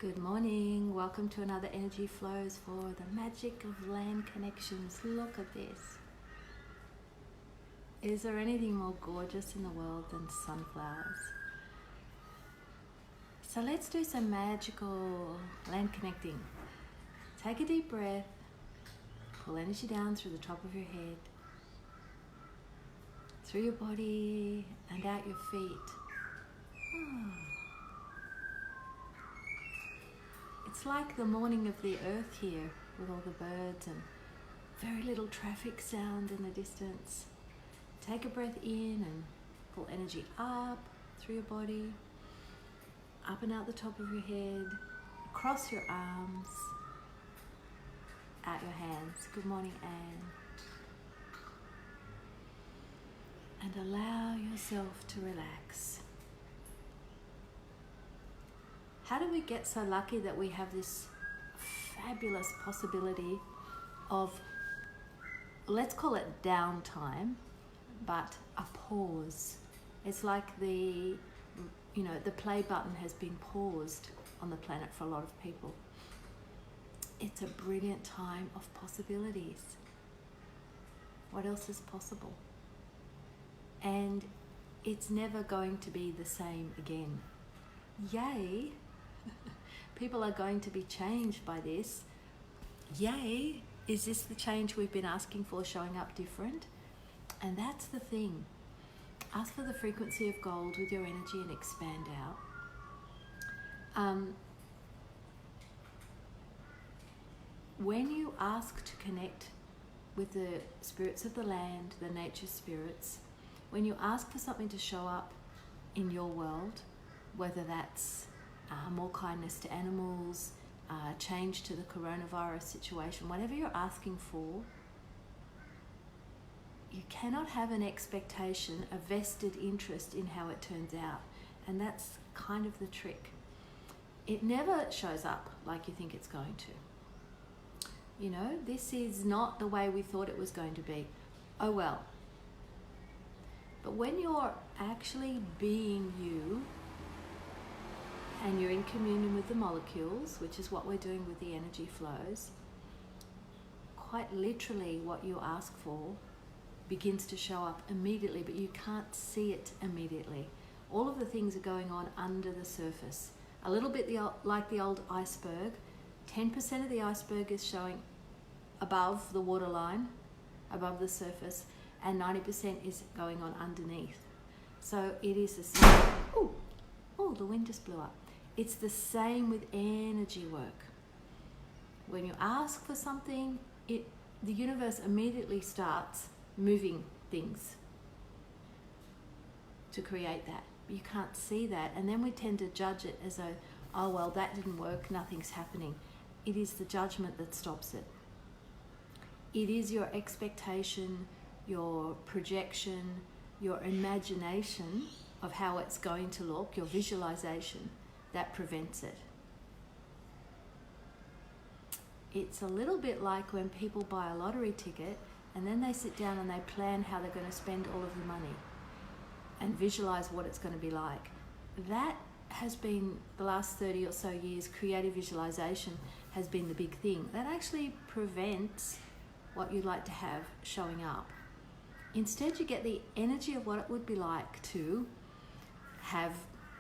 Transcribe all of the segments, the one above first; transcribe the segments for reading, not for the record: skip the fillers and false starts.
Good morning. Welcome to another Energy Flows for the magic of land connections. Look at this. Is there anything more gorgeous in the world than sunflowers? So let's do some magical land connecting. Take a deep breath. Pull energy down through the top of your head, through your body and out your feet. It's like the morning of the earth here with all the birds and very little traffic sound in the distance. Take a breath in and pull energy up through your body, up and out the top of your head, across your arms, out your hands. Good morning, Anne. And allow yourself to relax. How do we get so lucky that we have this fabulous possibility of, let's call it downtime, but a pause? It's like the play button has been paused on the planet for a lot of people. It's a brilliant time of possibilities. What else is possible? And it's never going to be the same again. Yay! People are going to be changed by this. Yay! Is this the change we've been asking for, showing up different? And that's the thing. Ask for the frequency of gold with your energy and expand out. When you ask to connect with the spirits of the land, the nature spirits, when you ask for something to show up in your world, whether that's more kindness to animals, change to the coronavirus situation, whatever you're asking for, you cannot have an expectation, a vested interest in how it turns out. And that's kind of the trick. It never shows up like you think it's going to. You know, this is not the way we thought it was going to be. Oh well. But when you're actually being you, and you're in communion with the molecules, which is what we're doing with the energy flows, quite literally what you ask for begins to show up immediately, but you can't see it immediately. All of the things are going on under the surface. A little bit like the old iceberg. 10% of the iceberg is showing above the waterline, above the surface, and 90% is going on underneath. So it is the same. Oh, the wind just blew up. It's the same with energy work. When you ask for something, the universe immediately starts moving things to create that. You can't see that, and then we tend to judge it as though, oh well, that didn't work, nothing's happening. It is the judgment that stops it. It is your expectation, your projection, your imagination of how it's going to look, your visualization, that prevents it. It's a little bit like when people buy a lottery ticket and then they sit down and they plan how they're going to spend all of the money and visualize what it's going to be like. That has been the last 30 or so years, creative visualization has been the big thing. That actually prevents what you'd like to have showing up. Instead, you get the energy of what it would be like to have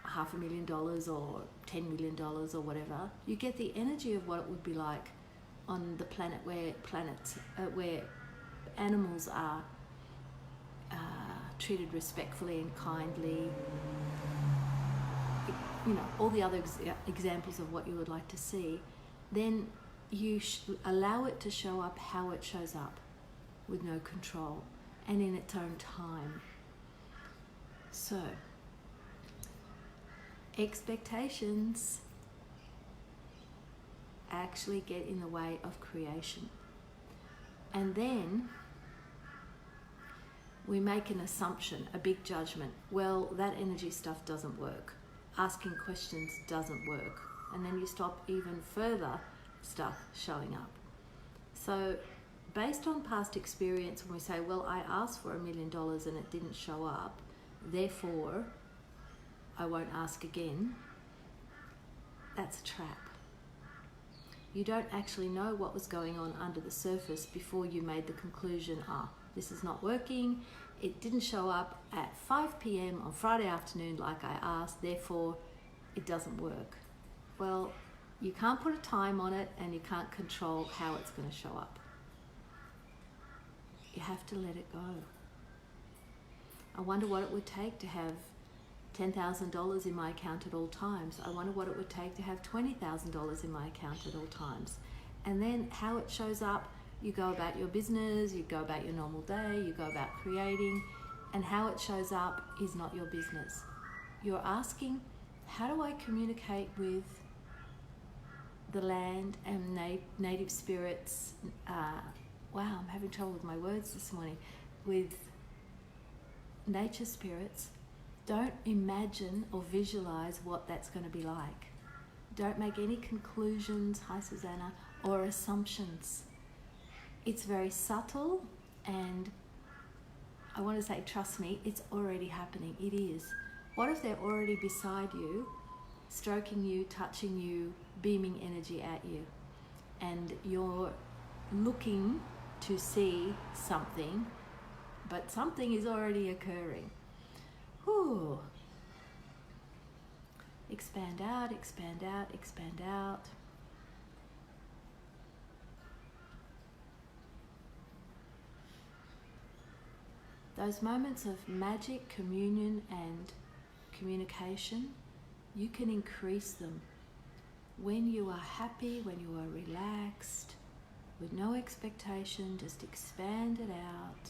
$500,000 or $10 million or whatever. You get the energy of what it would be like on the planet where animals are treated respectfully and kindly. You know, all the other examples of what you would like to see. Then you allow it to show up how it shows up, with no control and in its own time. So, expectations actually get in the way of creation. And then we make an assumption, a big judgment. Well, that energy stuff doesn't work. Asking questions doesn't work. And then you stop even further stuff showing up. So based on past experience, when we say, well, I asked for $1 million and it didn't show up, therefore I won't ask again, that's a trap. You don't actually know what was going on under the surface before you made the conclusion, this is not working. It didn't show up at 5 p.m. on Friday afternoon like I asked, therefore it doesn't work. Well, you can't put a time on it and you can't control how it's going to show up. You have to let it go. I wonder what it would take to have $10,000 in my account at all times. I wonder what it would take to have $20,000 in my account at all times. And then how it shows up, you go about your business, you go about your normal day, you go about creating, and how it shows up is not your business. You're asking, how do I communicate with the land and native spirits? Wow, I'm having trouble with my words this morning. With nature spirits. Don't imagine or visualize what that's going to be like. Don't make any conclusions, hi Susanna, or assumptions. It's very subtle, and I want to say, trust me, it's already happening. It is. What if they're already beside you, stroking you, touching you, beaming energy at you, and you're looking to see something, but something is already occurring. Whew. Expand out, expand out, expand out. Those moments of magic, communion, and communication, you can increase them when you are happy, when you are relaxed, with no expectation. Just expand it out.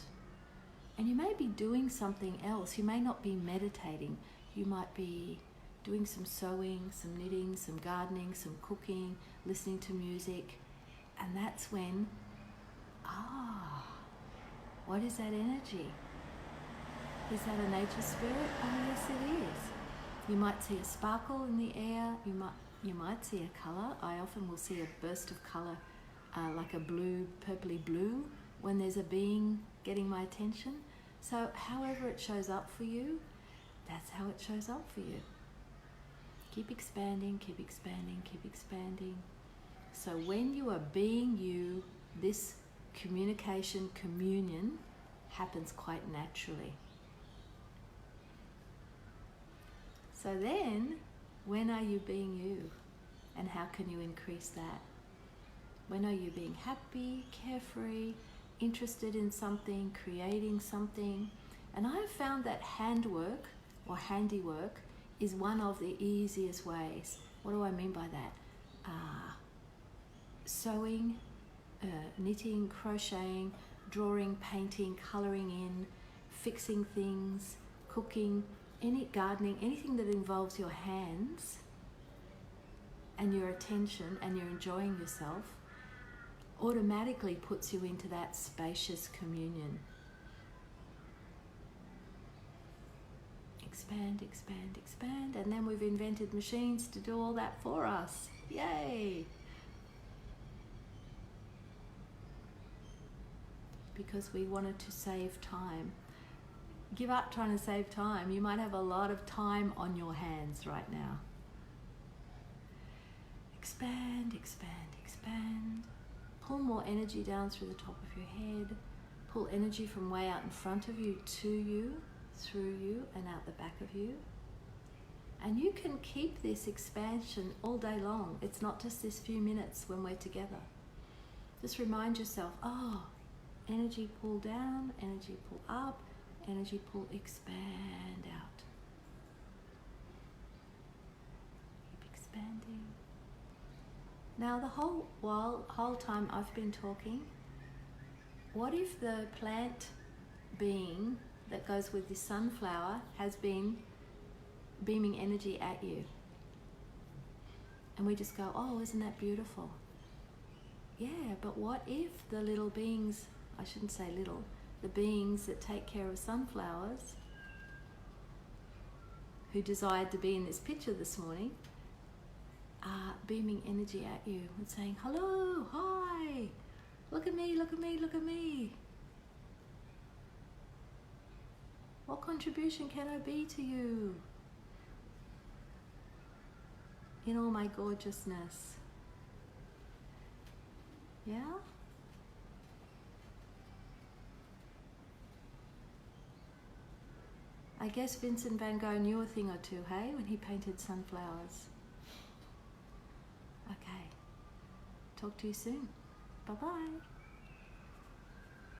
And you may be doing something else. You may not be meditating. You might be doing some sewing, some knitting, some gardening, some cooking, listening to music. And that's when, what is that energy? Is that a nature spirit? Oh yes, it is. You might see a sparkle in the air. You might see a colour. I often will see a burst of colour, like a blue, purpley blue, when there's a being getting my attention. So however it shows up for you, that's how it shows up for you. Keep expanding, keep expanding, keep expanding. So when you are being you, this communication, communion happens quite naturally. So then, when are you being you? And how can you increase that? When are you being happy, carefree, interested in something, creating something? And I have found that handwork or handiwork is one of the easiest ways. What do I mean by that? Sewing, knitting, crocheting, drawing, painting, colouring in, fixing things, cooking, any gardening, anything that involves your hands and your attention and you're enjoying yourself, automatically puts you into that spacious communion. Expand, expand, expand, and then we've invented machines to do all that for us. Yay! Because we wanted to save time. Give up trying to save time. You might have a lot of time on your hands right now. Expand, expand, expand. Pull more energy down through the top of your head. Pull energy from way out in front of you to you, through you, and out the back of you. And you can keep this expansion all day long. It's not just this few minutes when we're together. Just remind yourself, energy pull down, energy pull up, energy pull, expand out. Keep expanding. Now the whole time I've been talking, what if the plant being that goes with the sunflower has been beaming energy at you? And we just go, isn't that beautiful? Yeah, but what if the little beings, I shouldn't say little, the beings that take care of sunflowers, who desired to be in this picture this morning, are beaming energy at you and saying, hello, hi, look at me, look at me, look at me. What contribution can I be to you in all my gorgeousness? Yeah? I guess Vincent van Gogh knew a thing or two, hey, when he painted sunflowers. Okay. Talk to you soon. Bye-bye.